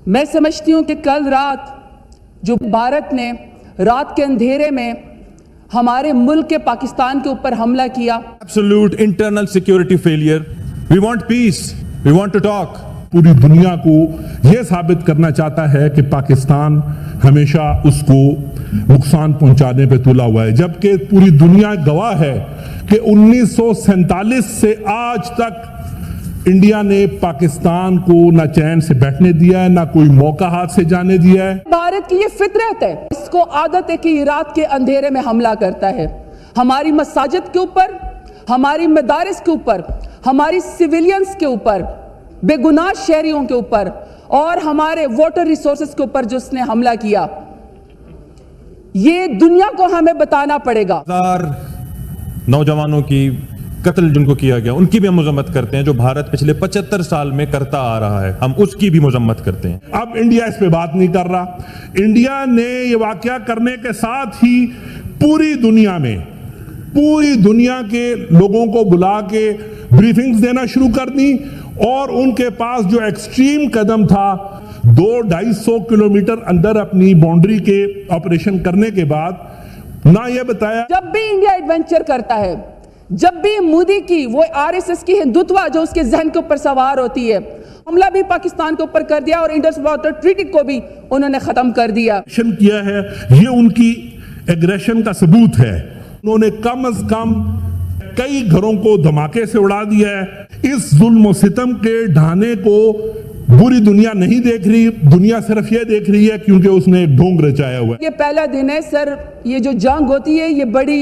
मैं समझती हूँ कि कल रात जो भारत ने रात के अंधेरे में हमारे मुल्क के पाकिस्तान के ऊपर हमला किया, Absolute internal security failure. We want peace. We want to talk. पूरी दुनिया को यह साबित करना चाहता है कि पाकिस्तान हमेशा उसको नुकसान पहुंचाने पे तुला हुआ है, जबकि पूरी दुनिया गवाह है कि 1947 से आज तक इंडिया ने पाकिस्तान को ना चैन से बैठने दिया है, ना कोई मौका हाथ से जाने दिया है। भारत की ये फितरत है, इसको आदत है कि रात के अंधेरे में हमला करता है। हमारी मसाजिद के ऊपर, हमारी मदारिस के ऊपर, हमारी सिविलियंस के ऊपर, बेगुनाह शहरियों के ऊपर और हमारे वाटर रिसोर्सेज के ऊपर जो उसने हमला किया, ये दुनिया को हमें बताना पड़ेगा। नौजवानों की कत्ल जिनको किया गया, उनकी भी हम मजम्मत करते हैं। जो भारत पिछले 75 साल में करता आ रहा है, हम उसकी भी मजम्मत करते हैं। अब इंडिया इस पे बात नहीं कर रहा। इंडिया ने ये वाकया करने के साथ ही पूरी दुनिया में, पूरी दुनिया के लोगों को बुला के ब्रीफिंग्स देना शुरू कर दी और उनके पास जो एक्सट्रीम कदम था, 200-250 किलोमीटर अंदर अपनी बाउंड्री के ऑपरेशन करने के बाद ना ये बताया। जब भी इंडिया एडवेंचर करता है, जब भी मोदी की वो आरएसएस की हिंदुत्व जो उसके जहन के ऊपर सवार होती है, हमला भी पाकिस्तान के ऊपर कर दिया और इंडस वाटर ट्रीटी को भी उन्होंने खत्म कर दिया। एक्शन किया है, ये उनकी एग्रेशन का सबूत है। उन्होंने कम से कम कई घरों को धमाके से उड़ा दिया है। इस जुल्म और सितम के ढाने को पूरी दुनिया नहीं देख रही, दुनिया सिर्फ ये देख रही है क्योंकि उसने एक ढोंग रचाया हुआ है। ये पहला दिन है सर, ये जो जंग होती है ये बड़ी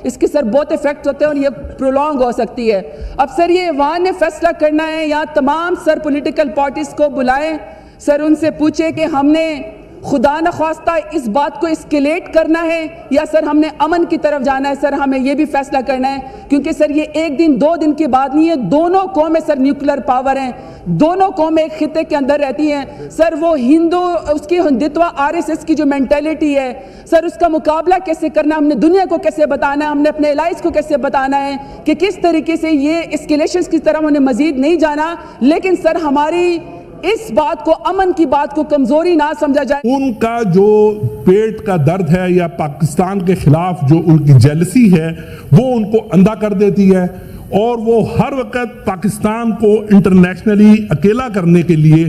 इसके सर बहुत इफेक्ट होते हैं और ये प्रोलॉन्ग हो सकती है। अब सर ये ऐवान ने फैसला करना है, यहाँ तमाम सर पॉलिटिकल पार्टीज को बुलाएं, सर उनसे पूछे कि हमने खुदा न ख्वास्ता इस बात को एस्केलेट करना है या सर हमने अमन की तरफ जाना है। सर हमें ये भी फैसला करना है क्योंकि सर ये एक दिन दो दिन की बात नहीं है। दोनों कौमें सर न्यूक्लियर पावर हैं, दोनों कौमें एक खिते के अंदर रहती हैं। सर वो हिंदू उसकी हिंदुत्व आरएसएस की जो मेंटेलिटी है सर, उसका मुकाबला कैसे करना, हमने दुनिया को कैसे बताना है, हमने अपने एलाइज को कैसे बताना है कि किस तरीके से ये एस्केलेशंस की तरफ उन्हें मजीद नहीं जाना। लेकिन सर हमारी इस बात को, अमन की बात को कमजोरी ना समझा जाए। उनका जो पेट का दर्द है या पाकिस्तान के खिलाफ जो उनकी जेलसी है वो उनको अंधा कर देती है और वो हर वक्त पाकिस्तान को इंटरनेशनली अकेला करने के लिए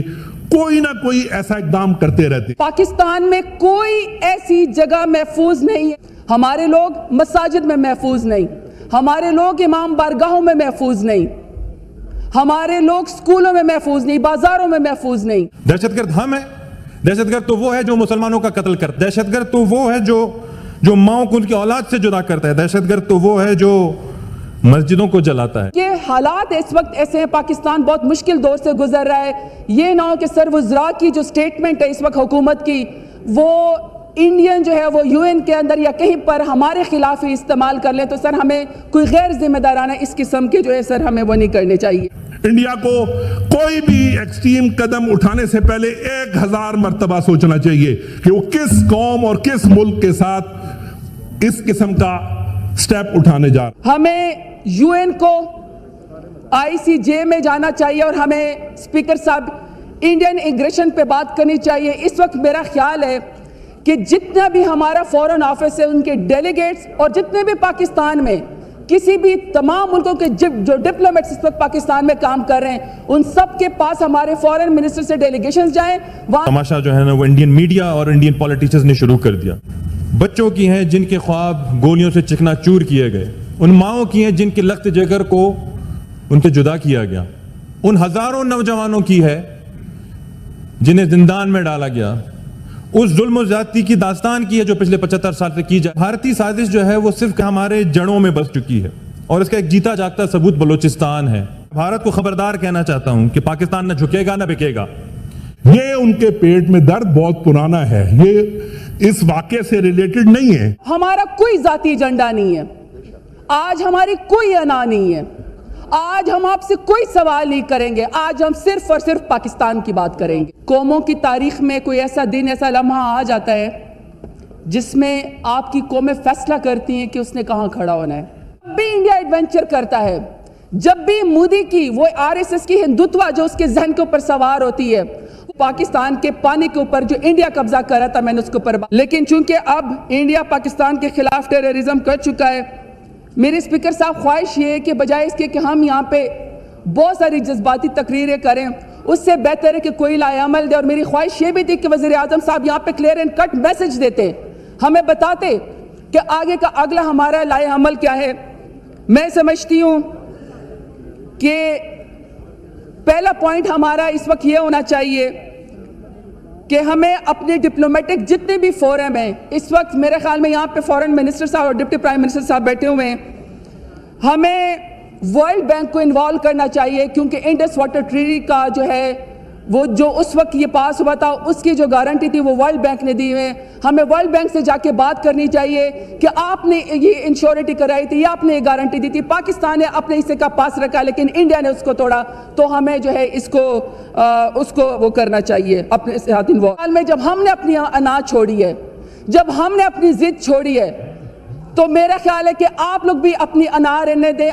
कोई ना कोई ऐसा इकदाम करते रहते। पाकिस्तान में कोई ऐसी जगह महफूज नहीं है। हमारे लोग मसाजिद में महफूज नहीं, हमारे लोग इमाम बारगाहों में महफूज नहीं, हमारे लोग स्कूलों में महफूज नहीं, बाजारों में महफूज नहीं। दहशतगर्द हम है। दहशतगर्द तो वो है जो मुसलमानों का कत्ल करता है। दहशतगर्द तो वो है जो माओ को उनकी औलाद से जुदा करता है। दहशतगर्द तो वो है जो मस्जिदों को जलाता है। ये हालात इस वक्त ऐसे हैं, पाकिस्तान बहुत मुश्किल दौर से गुजर रहा है। ये ना हो कि सर वज़रा की जो स्टेटमेंट है इस वक्त हुकूमत की, वो इंडियन जो है वो यूएन के अंदर या कहीं पर हमारे खिलाफ ही इस्तेमाल कर ले, तो सर हमें कोई गैर जिम्मेदाराना इस किस्म के जो है सर हमें वो नहीं करने चाहिए। इंडिया को कोई भी एक्सट्रीम कदम उठाने से पहले 1000 मर्तबा सोचना चाहिए कि वो किस कौम और किस मुल्क के साथ इस किस्म का स्टेप उठाने जा रहा है। हमें यूएन को आईसीजे में जाना चाहिए और हमें स्पीकर साहब इंडियन इमिग्रेशन पे बात करनी चाहिए। इस वक्त मेरा ख्याल है कि जितना भी हमारा फॉरेन ऑफिस है, उनके डेलीगेट्स और जितने भी पाकिस्तान में किसी भी तमाम मुल्कों के जो डिप्लोमेट्स इस वक्त पाकिस्तान में काम कर रहे हैं, उन सब के पास हमारे फॉरेन मिनिस्टर से डेलीगेशंस जाएं। तमाशा जो है ना वो इंडियन मीडिया और इंडियन पॉलिटिशियंस ने शुरू कर दिया। बच्चों की हैं जिनके ख्वाब गोलियों से चिकनाचूर किए गए, उन माओं की हैं जिनके लख्त जिगर को उनसे जुदा किया गया, उन हजारों नौजवानों की है जिन्हें जिंदान में डाला गया। उस जुल्म ज़्यादती की दास्तान की है जो पिछले 75 साल से की जाए। भारतीय साजिश जो है वो सिर्फ हमारे जड़ों में बस चुकी है और इसका एक जीता जागता सबूत बलूचिस्तान है। भारत को खबरदार कहना चाहता हूं कि पाकिस्तान न झुकेगा न बिकेगा। ये उनके पेट में दर्द बहुत पुराना है, ये इस वाक़े से रिलेटेड नहीं है। हमारा कोई जाती एजेंडा नहीं है, आज हमारी कोई अना नहीं है, आज हम आपसे कोई सवाल नहीं करेंगे, आज हम सिर्फ और सिर्फ पाकिस्तान की बात करेंगे। कौमों की तारीख में कोई ऐसा दिन, ऐसा लम्हा आ जाता है जिसमें आपकी कौमें फैसला करती हैं कि उसने कहां खड़ा होना है। जब भी इंडिया एडवेंचर करता है, जब भी मोदी की वो आरएसएस की हिंदुत्व जो उसके जहन के ऊपर सवार होती है, پاکستان کے پانی کے اوپر جو انڈیا قبضہ کر رہا تھا میں نے اس کے اوپر لیکن چونکہ اب انڈیا پاکستان کے خلاف ٹیررزم کر چکا ہے، میرے اسپیکر صاحب خواہش یہ ہے کہ بجائے اس کے کہ ہم یہاں پہ بہت ساری جذباتی تقریریں کریں، اس سے بہتر ہے کہ کوئی لائے عمل دے. اور میری خواہش یہ بھی تھی کہ وزیر اعظم صاحب یہاں پہ کلیئر اینڈ کٹ میسج دیتے، ہمیں بتاتے کہ آگے کا اگلا ہمارا لائے عمل کیا ہے. میں سمجھتی ہوں کہ پہلا پوائنٹ ہمارا اس وقت یہ ہونا چاہیے کہ ہمیں اپنے ڈپلومیٹک جتنے بھی فورم ہیں، اس وقت میرے خیال میں یہاں پہ فورن منسٹر صاحب اور ڈپٹی پرائم منسٹر صاحب بیٹھے ہوئے ہیں، ہمیں ورلڈ بینک کو انوالو کرنا چاہیے کیونکہ انڈس واٹر ٹریٹی کا جو ہے وہ جو اس وقت یہ پاس ہوا تھا اس کی جو گارنٹی تھی وہ ورلڈ بینک نے دی ہوئے. ہمیں ورلڈ بینک سے جا کے بات کرنی چاہیے کہ آپ نے یہ انشورٹی کرائی تھی یا آپ نے یہ گارنٹی دی تھی. پاکستان نے اپنے حصے کا پاس رکھا لیکن انڈیا نے اس کو توڑا، تو ہمیں جو ہے اس کو وہ کرنا چاہیے اپنے ساتھ انوالو میں. جب ہم نے اپنی انا چھوڑی ہے، جب ہم نے اپنی ضد چھوڑی ہے، تو میرا خیال ہے کہ آپ لوگ بھی اپنی انا رہنے دیں.